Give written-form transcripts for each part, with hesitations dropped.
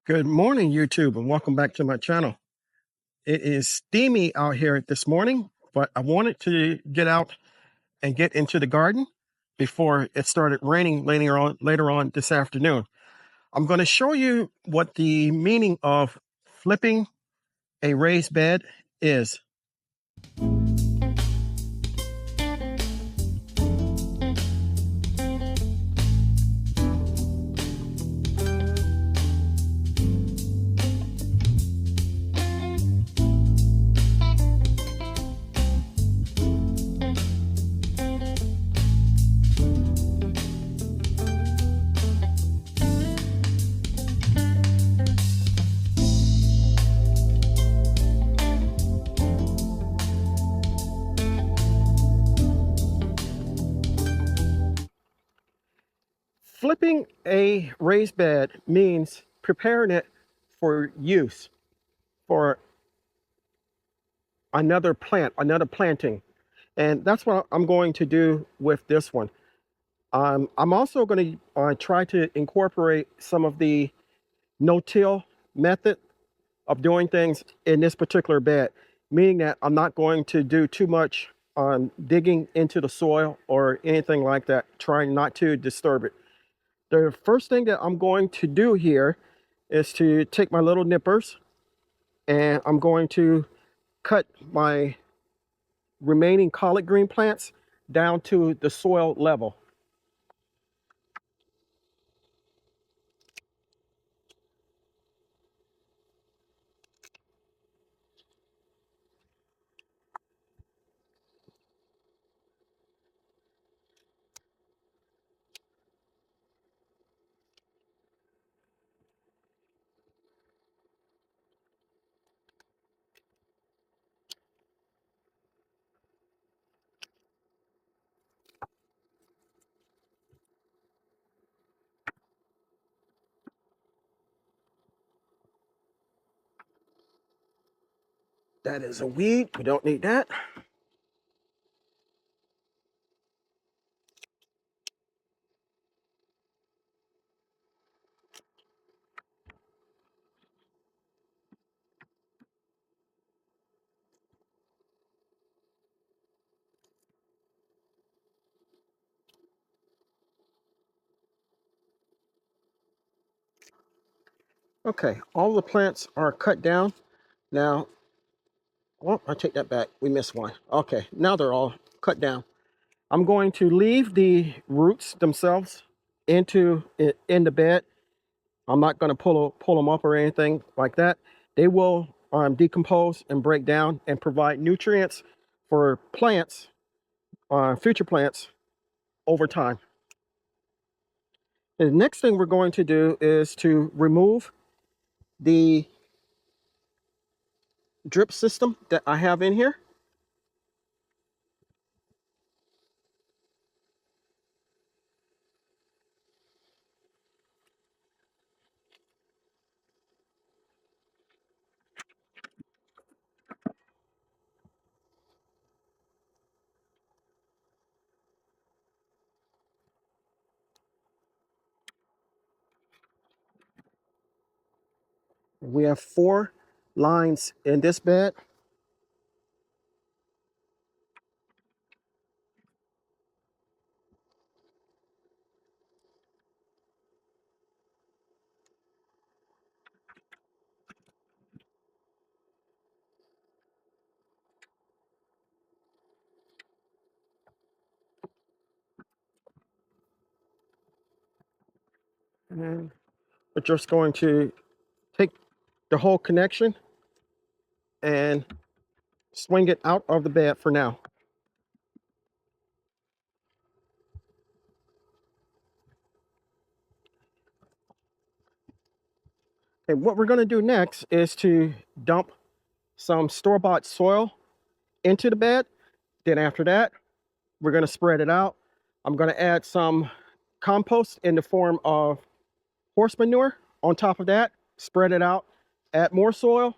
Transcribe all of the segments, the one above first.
Good morning, YouTube, and welcome back to my channel. It is steamy out here this morning, but I wanted to get out and get into the garden before it started raining later on this afternoon. I'm going to show you what the meaning of flipping a raised bed is. Flipping a raised bed means preparing it for use for another planting. And that's what I'm going to do with this one. I'm also going to try to incorporate some of the no-till method of doing things in this particular bed, meaning that I'm not going to do too much digging into the soil or anything like that, trying not to disturb it. The first thing that I'm going to do here is to take my little nippers and I'm going to cut my remaining collard green plants down to the soil level. That is a weed. We don't need that. Okay, all the plants are cut down. Now, well, I take that back. We missed one. Okay, now they're all cut down. I'm going to leave the roots themselves in the bed. I'm not going to pull them up or anything like that. They will decompose and break down and provide nutrients for plants, future plants, over time. And the next thing we're going to do is to remove the drip system that I have in here. We have 4 lines in this bed. And we're just going to take the whole connection and swing it out of the bed for now. And what we're going to do next is to dump some store-bought soil into the bed. Then after that, we're going to spread it out. I'm going to add some compost in the form of horse manure on top of that, spread it out, add more soil,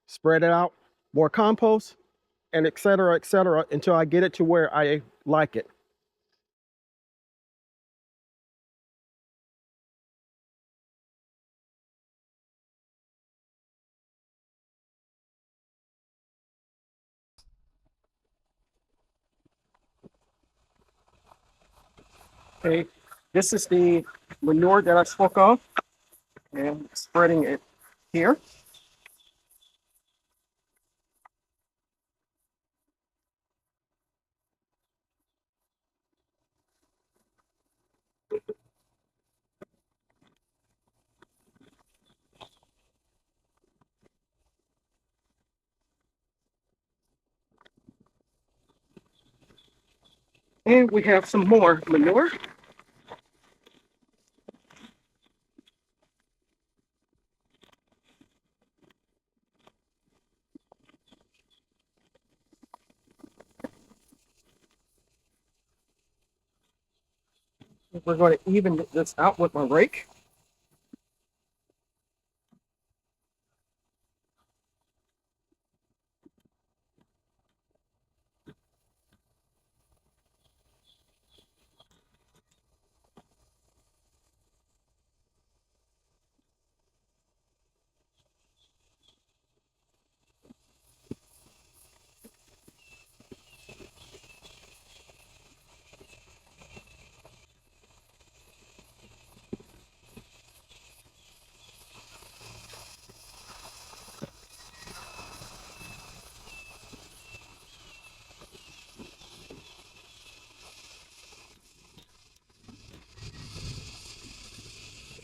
spread it out, more compost, and et cetera, until I get it to where I like it. Okay, this is the manure that I spoke of, and spreading it here. And we have some more manure. We're going to even this out with my rake.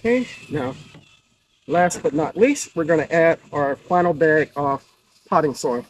Okay, now last but not least, we're going to add our final bag of potting soil.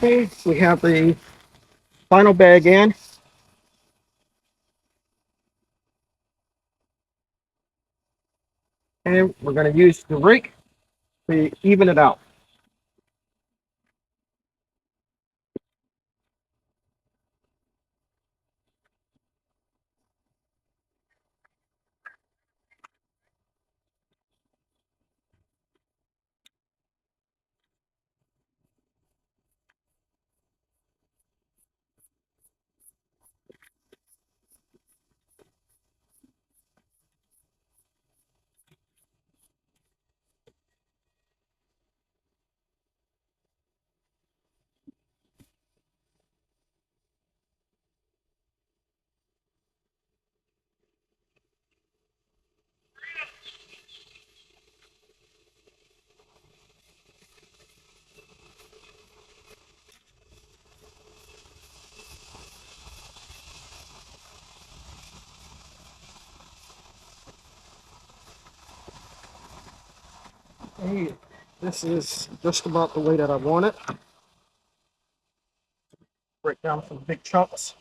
Okay, we have the final bag in, and we're going to use the rake to even it out. Hey, this is just about the way that I want it. Break down some big chunks.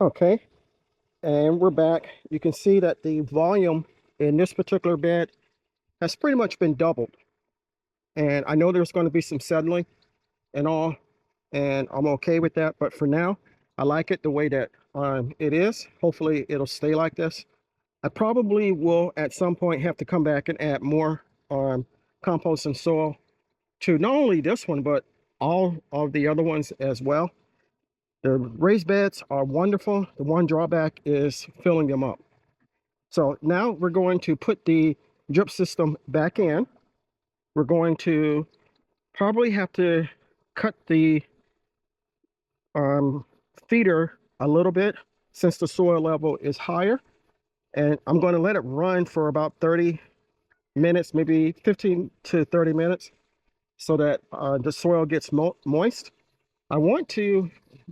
Okay, and we're back. You can see that the volume in this particular bed has pretty much been doubled. And I know there's going to be some settling and all, and I'm okay with that. But for now, I like it the way that it is. Hopefully it'll stay like this. I probably will at some point have to come back and add more compost and soil to not only this one, but all of the other ones as well. The raised beds are wonderful. The one drawback is filling them up. So now we're going to put the drip system back in. We're going to probably have to cut the feeder a little bit since the soil level is higher. And I'm going to let it run for about 30 minutes, maybe 15 to 30 minutes. so that the soil gets moist. I want to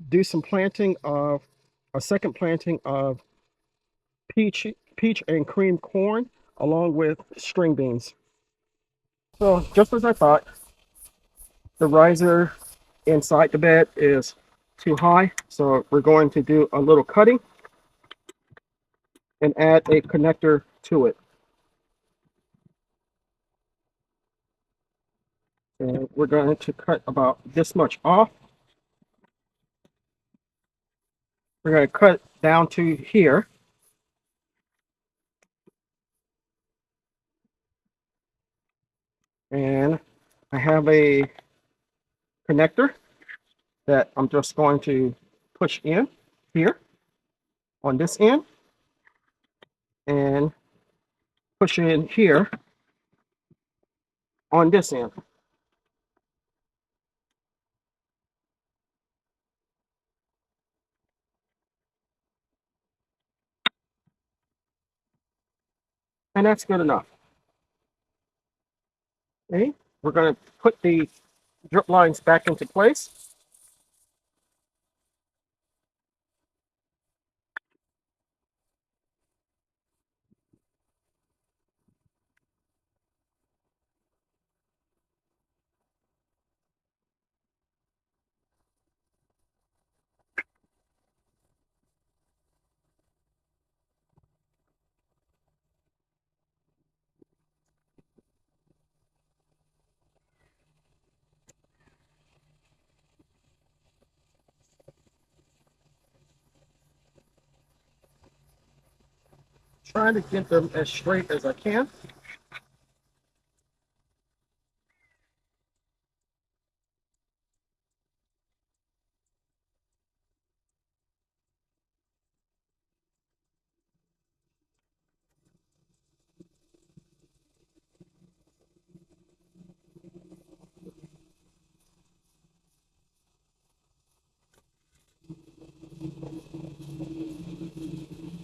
do some planting of a second planting of peach, peach and cream corn along with string beans. So just as I thought, the riser inside the bed is too high. So we're going to do a little cutting and add a connector to it. And we're going to cut about this much off. We're going to cut down to here. And I have a connector that I'm just going to push in here on this end and push in here on this end. And that's good enough. Okay, we're going to put the drip lines back into place. Trying to get them as straight as I can.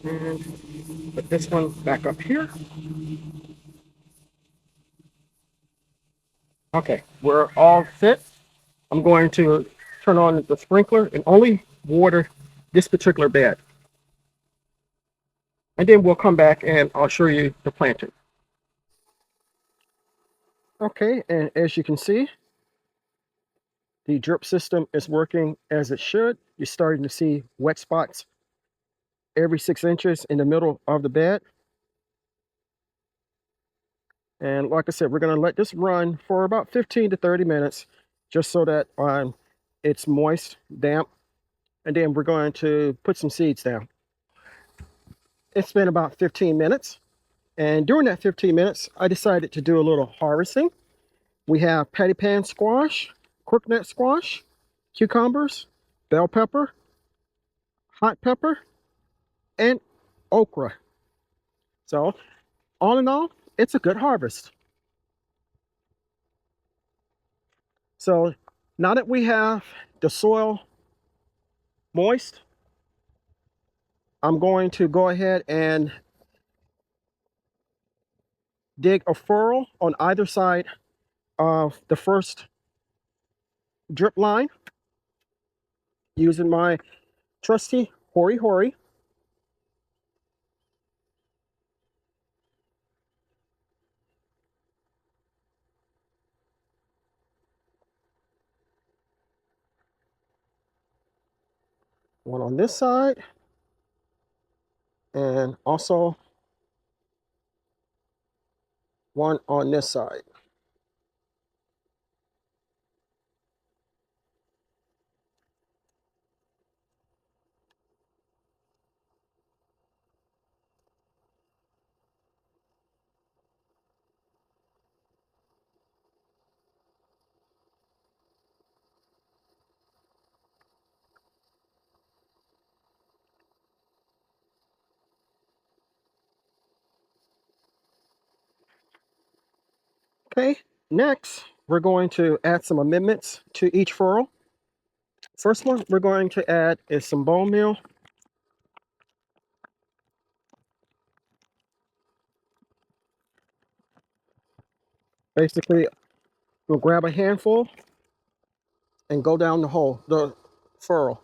And put this one back up here. Okay, we're all set. I'm going to turn on the sprinkler and only water this particular bed. And then we'll come back and I'll show you the planting. Okay, and as you can see, the drip system is working as it should. You're starting to see wet spots every 6 inches in the middle of the bed. And like I said, we're going to let this run for about 15 to 30 minutes just so that it's moist, damp, and then we're going to put some seeds down. It's been about 15 minutes, and during that 15 minutes, I decided to do a little harvesting. We have patty pan squash, crookneck squash, cucumbers, bell pepper, hot pepper, and okra. So all in all, it's a good harvest. So now that we have the soil moist, I'm going to go ahead and dig a furrow on either side of the first drip line using my trusty Hori Hori. One on this side and also one on this side. Okay, next we're going to add some amendments to each furrow. First one we're going to add is some bone meal. Basically We'll grab a handful and go down the hole, the furrow.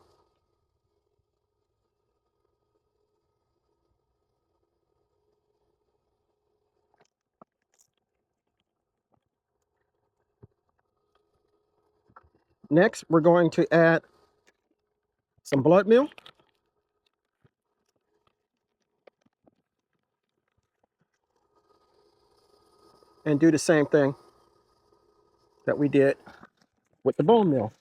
Next, we're going to add some blood meal. And do the same thing that we did with the bone meal.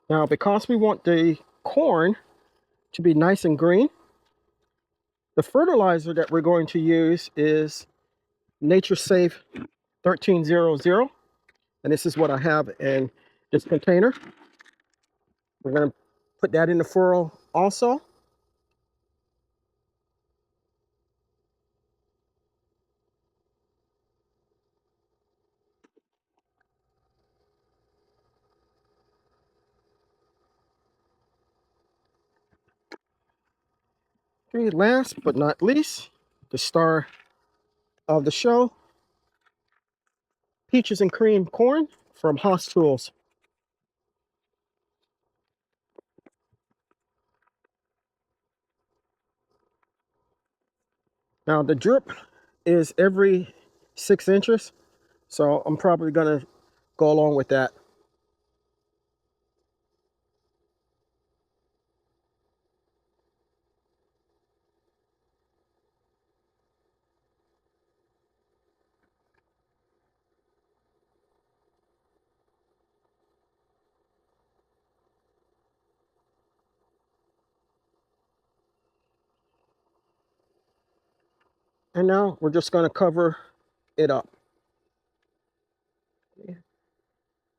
Now, because we want the corn to be nice and green, the fertilizer that we're going to use is Nature Safe 1300. And this is what I have in this container. We're going to put that in the furrow also. Okay, last but not least, the star of the show, peaches and cream corn from Haas Tools. Now the drip is every 6 inches, so I'm probably gonna go along with that. And now we're just gonna cover it up.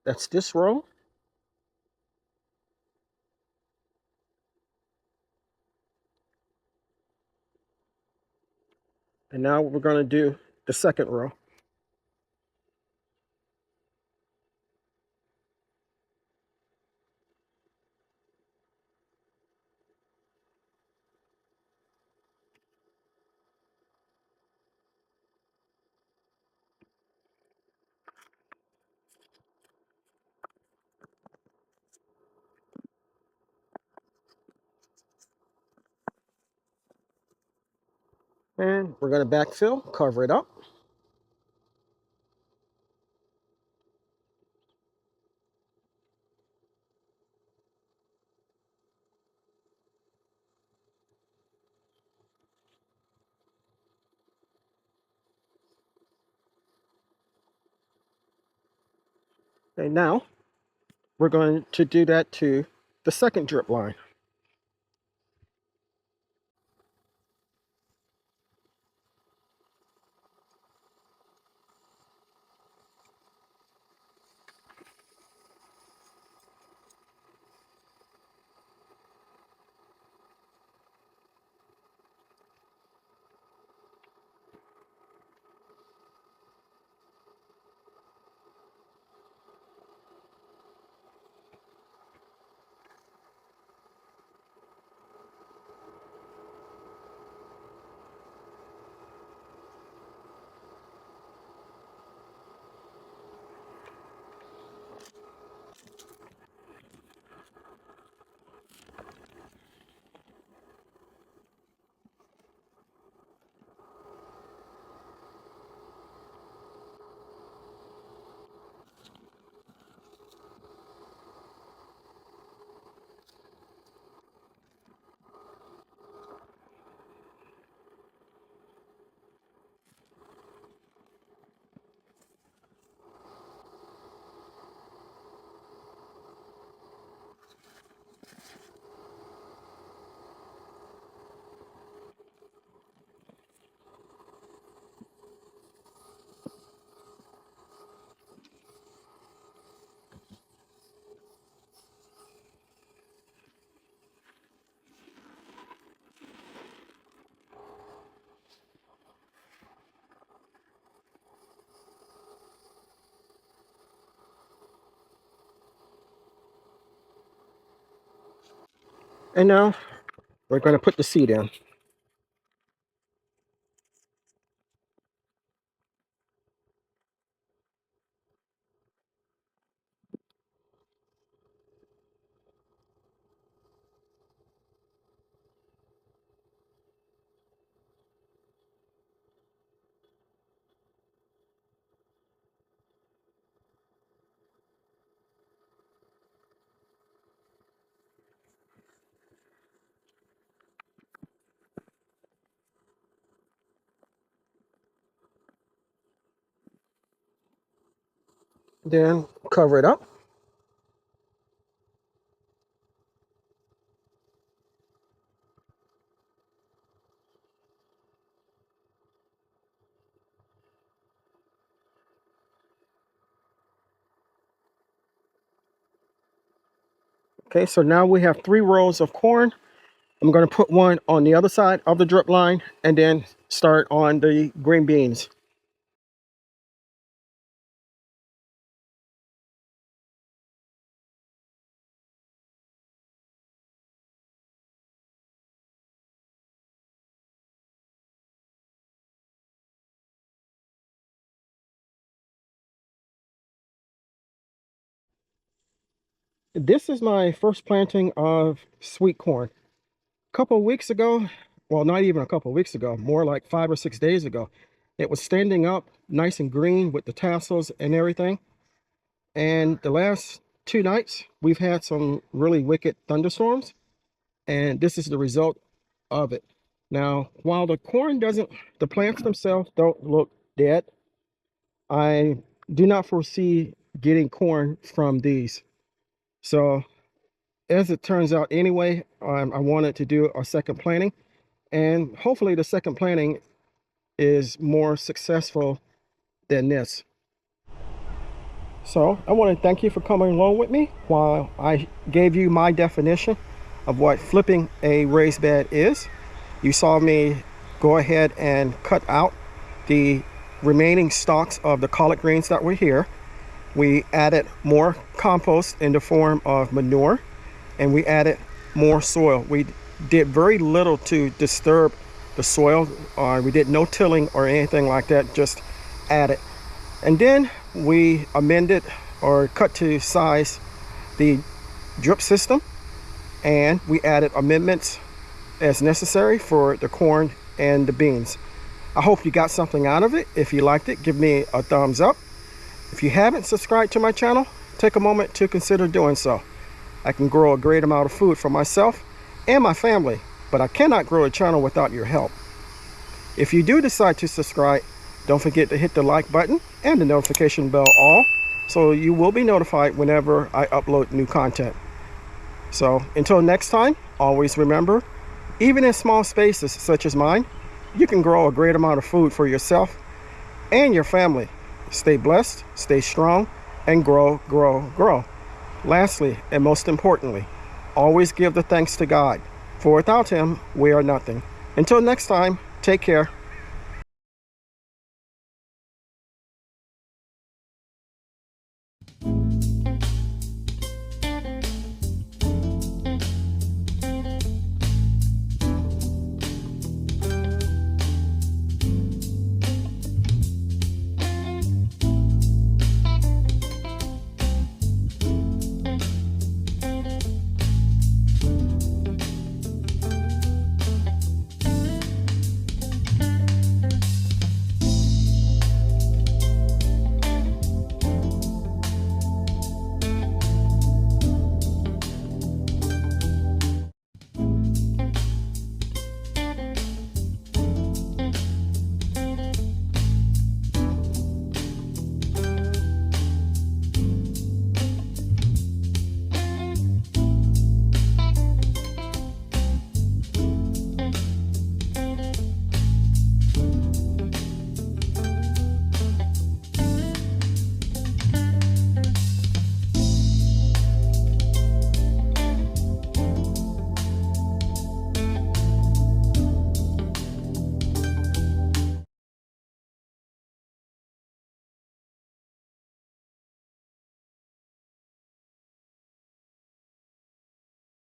That's this row. And now we're gonna do the second row. And we're gonna backfill, cover it up. And now we're going to do that to the second drip line. And now we're going to put the seed in. Then cover it up. Okay, so now we have 3 rows of corn. I'm going to put one on the other side of the drip line and then start on the green beans. This is my first planting of sweet corn. A couple of weeks ago, well, not even a couple of weeks ago, more like 5 or 6 days ago, it was standing up nice and green with the tassels and everything. And the last 2 nights, we've had some really wicked thunderstorms, and this is the result of it. Now, while the plants themselves don't look dead, I do not foresee getting corn from these. So as it turns out anyway, I wanted to do a second planting, and hopefully the second planting is more successful than this. So I want to thank you for coming along with me while I gave you my definition of what flipping a raised bed is. You saw me go ahead and cut out the remaining stalks of the collard greens that were here. We added more compost in the form of manure, and we added more soil. We did very little to disturb the soil. We did no tilling or anything like that, just added. And then we amended or cut to size the drip system, and we added amendments as necessary for the corn and the beans. I hope you got something out of it. If you liked it, give me a thumbs up. If you haven't subscribed to my channel, take a moment to consider doing so. I can grow a great amount of food for myself and my family, but I cannot grow a channel without your help. If you do decide to subscribe, don't forget to hit the like button and the notification bell all, so you will be notified whenever I upload new content. So until next time, always remember, even in small spaces such as mine, you can grow a great amount of food for yourself and your family. Stay blessed, stay strong, and grow, grow, grow. Lastly, and most importantly, always give the thanks to God, for without Him, we are nothing. Until next time, take care.